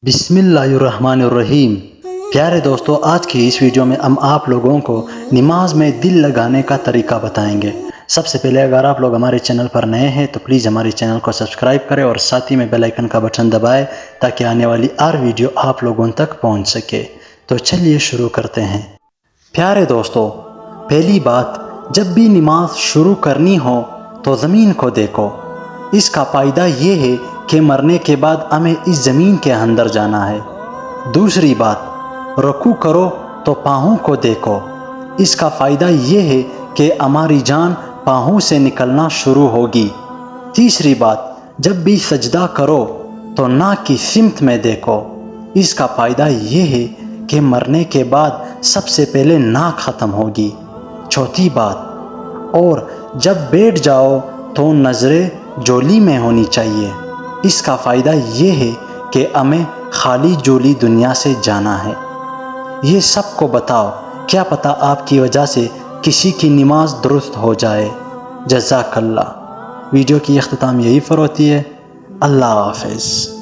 बिस्मिल्लाहिर्रहमानिर्रहीम। प्यारे दोस्तों, आज की इस वीडियो में हम आप लोगों को नमाज में दिल लगाने का तरीका बताएंगे। सबसे पहले अगर आप लोग हमारे चैनल पर नए हैं तो प्लीज़ हमारे चैनल को सब्सक्राइब करें और साथ ही में बेल आइकन का बटन दबाएं ताकि आने वाली हर वीडियो आप लोगों तक पहुंच सके। तो चलिए शुरू करते हैं। प्यारे दोस्तों, पहली बात, जब भी नमाज शुरू करनी हो तो ज़मीन को देखो। इसका फ़ायदा ये है कि मरने के बाद हमें इस ज़मीन के अंदर जाना है। दूसरी बात, रुकू करो तो पाँवों को देखो। इसका फ़ायदा ये है कि हमारी जान पाँवों से निकलना शुरू होगी। तीसरी बात, जब भी सजदा करो तो नाक की सिमत में देखो। इसका फ़ायदा ये है कि मरने के बाद सबसे पहले नाक ख़त्म होगी। चौथी बात, और जब बैठ जाओ तो नज़रें जोली में होनी चाहिए। इसका फ़ायदा ये है कि हमें खाली जोली दुनिया से जाना है। ये सबको बताओ, क्या पता आपकी वजह से किसी की नमाज दुरुस्त हो जाए। जज़ाकल्लाह। वीडियो की इख्तिताम यही पर होती है। अल्लाह हाफ़िज़।